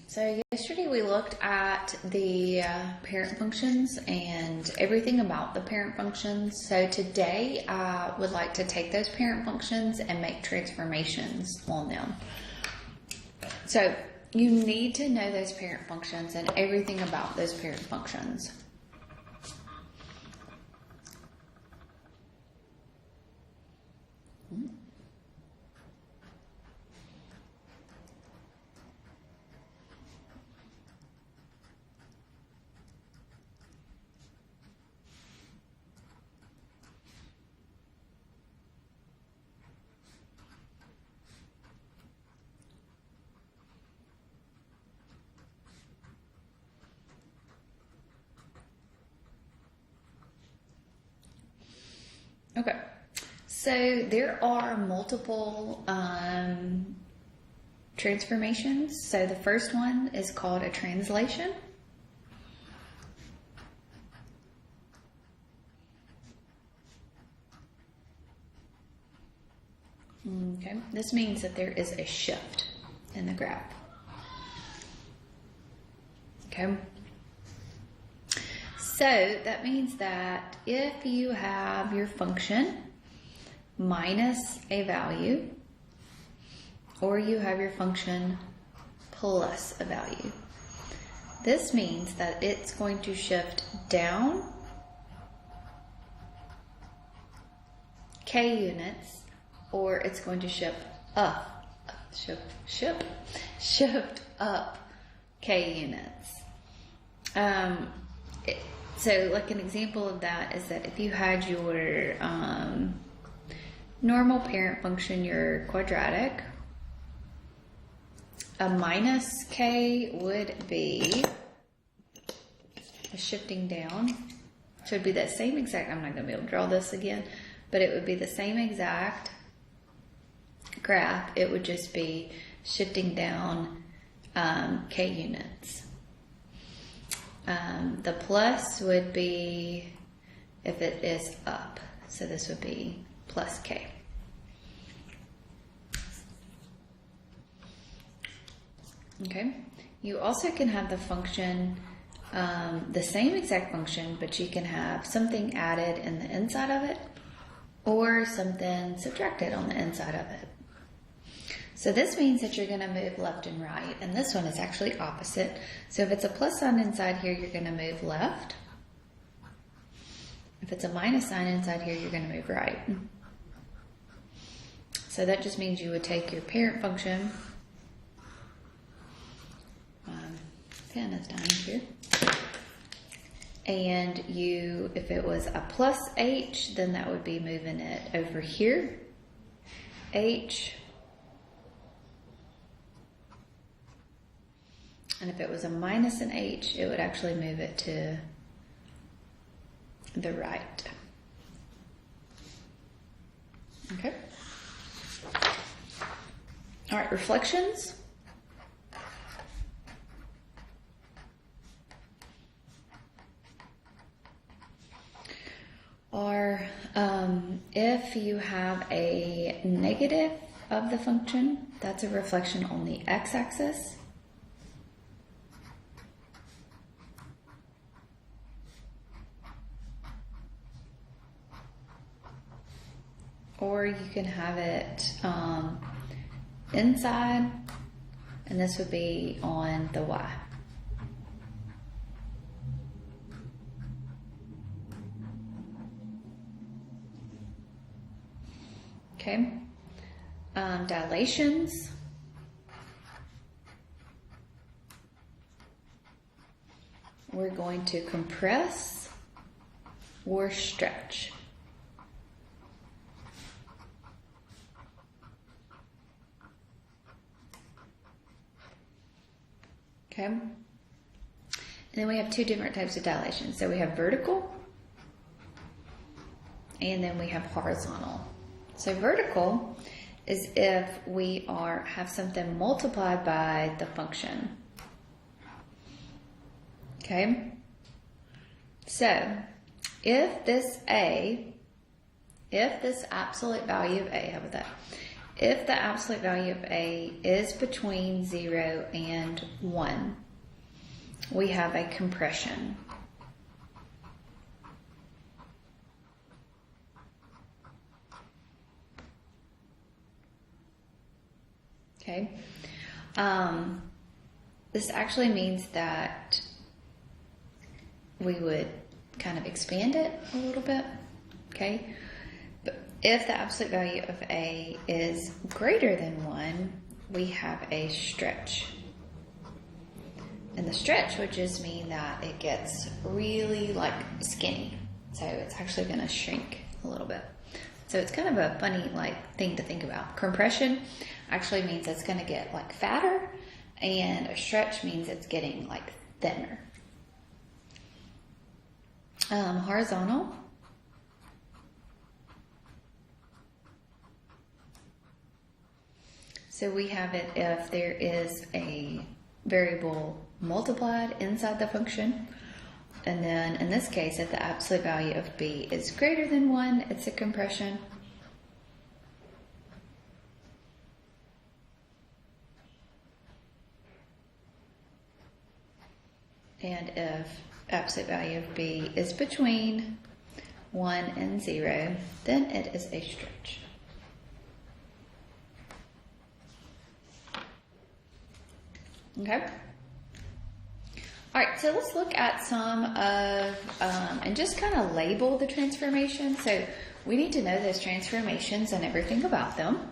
So yesterday we looked at the parent functions and everything about the parent functions. So today I would like to take those parent functions and make transformations on them. So you need to know those parent functions and everything about those parent functions. Okay, so there are multiple transformations. So the first one is called a translation. Okay, this means that there is a shift in the graph. Okay. So that means that if you have your function minus a value, or you have your function plus a value, this means that it's going to shift down k units, or it's going to shift up k units. So like an example of that is that if you had your normal parent function, your quadratic, a minus k would be a shifting down. So it'd be that same exact, I'm not going to be able to draw this again, but it would be the same exact graph. It would just be shifting down k units. The plus would be if it is up. So this would be plus k. Okay. You also can have the function, the same exact function, but you can have something added in the inside of it or something subtracted on the inside of it. So this means that you're going to move left and right, and this one is actually opposite. So if it's a plus sign inside here, you're going to move left. If it's a minus sign inside here, you're going to move right. So that just means you would take your parent function, pen is down here, and if it was a plus h, then that would be moving it over here, h. And if it was a minus an h, it would actually move it to the right. Okay. All right, reflections. Or if you have a negative of the function, that's a reflection on the x-axis. Or you can have it inside, and this would be on the y. Okay. Dilations. We're going to compress or stretch. Okay. And then we have two different types of dilation. So we have vertical, and then we have horizontal. So vertical is if we have something multiplied by the function. Okay. So if this absolute value of a, how about that? if the absolute value of A is between 0 and 1, we have a compression. Okay. This actually means that we would kind of expand it a little bit. Okay. But if the absolute value of A is greater than 1, we have a stretch. And the stretch would just mean that it gets really like skinny. So it's actually going to shrink a little bit. So it's kind of a funny like thing to think about. Compression actually means it's going to get like fatter, and a stretch means it's getting like thinner. Horizontal. So we have it if there is a variable multiplied inside the function. And then in this case, if the absolute value of B is greater than 1, it's a compression. And if absolute value of B is between 1 and 0, then it is a stretch. Okay. All right, so let's look at some of, and just kind of label the transformations. So we need to know those transformations and everything about them.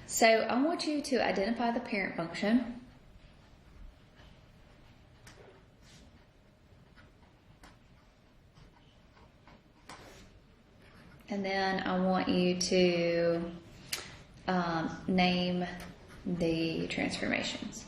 So I want you to identify the parent function. And then I want you to name the transformations.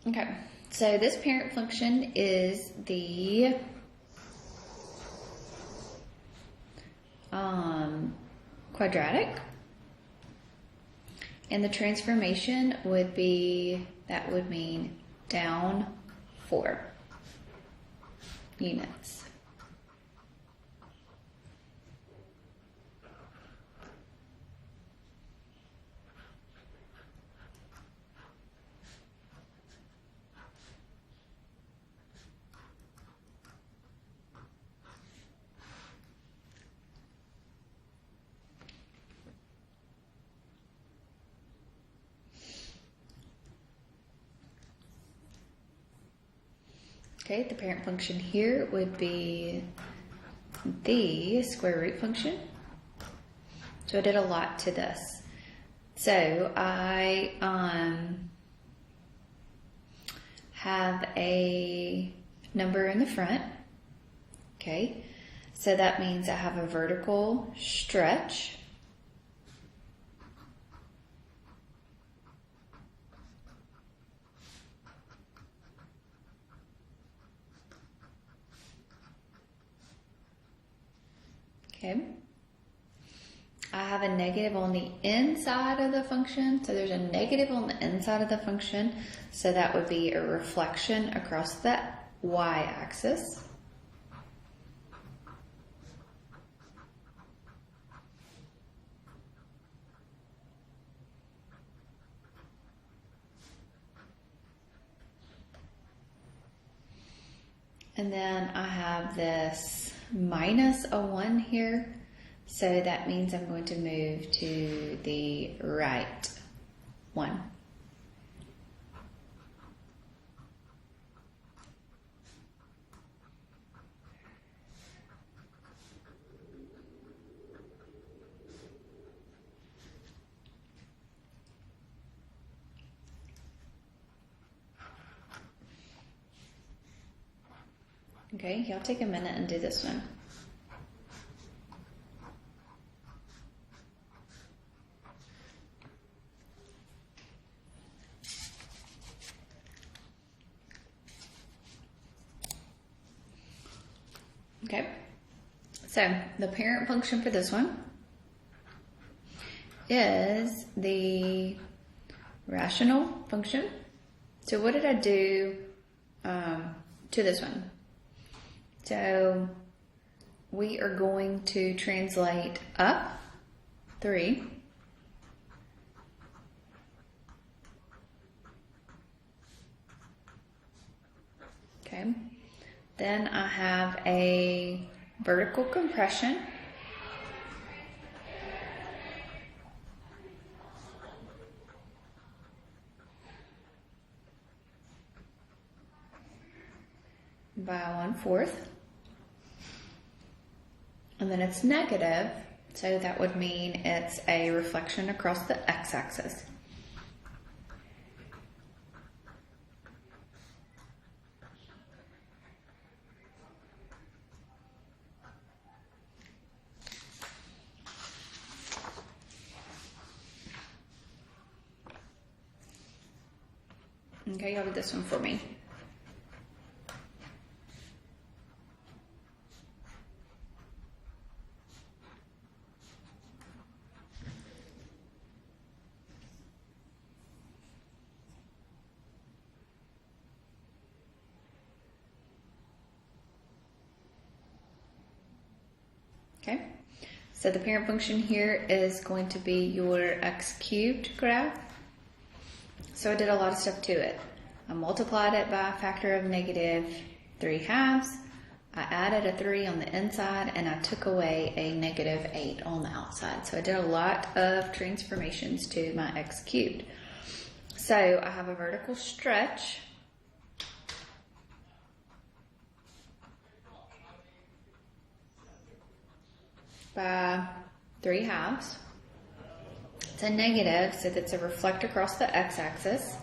Okay, so this parent function is the quadratic, and the transformation would be, that would mean down 4 units. Okay, the parent function here would be the square root function. So I did a lot to this. So I have a number in the front. Okay, so that means I have a vertical stretch. Okay. I have a negative on the inside of the function. So there's a negative on the inside of the function. So that would be a reflection across the y-axis. And then I have this minus a 1 here. So that means I'm going to move to the right 1. Okay, y'all take a minute and do this one. So the parent function for this one is the rational function. So what did I do to this one? So we are going to translate up 3 okay. Then I have a vertical compression. By 1/4. And then it's negative, so that would mean it's a reflection across the x-axis. Okay, y'all do this one for me. Okay, so the parent function here is going to be your x cubed graph. So I did a lot of stuff to it. I multiplied it by a factor of -3/2. I added a 3 on the inside and I took away a -8 on the outside. So I did a lot of transformations to my x cubed. So I have a vertical stretch. By 3/2. It's a negative, so that's a reflect across the x-axis.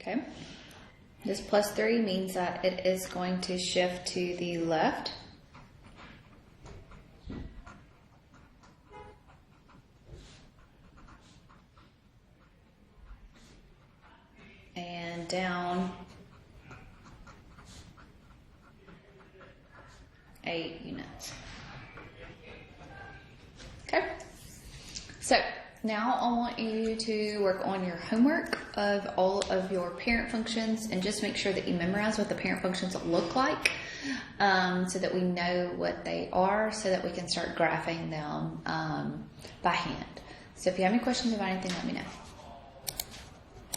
Okay. This +3 means that it is going to shift to the left. And down 8 units. Okay, so now I want you to work on your homework of all of your parent functions and just make sure that you memorize what the parent functions look like so that we know what they are so that we can start graphing them by hand. So if you have any questions about anything, let me know.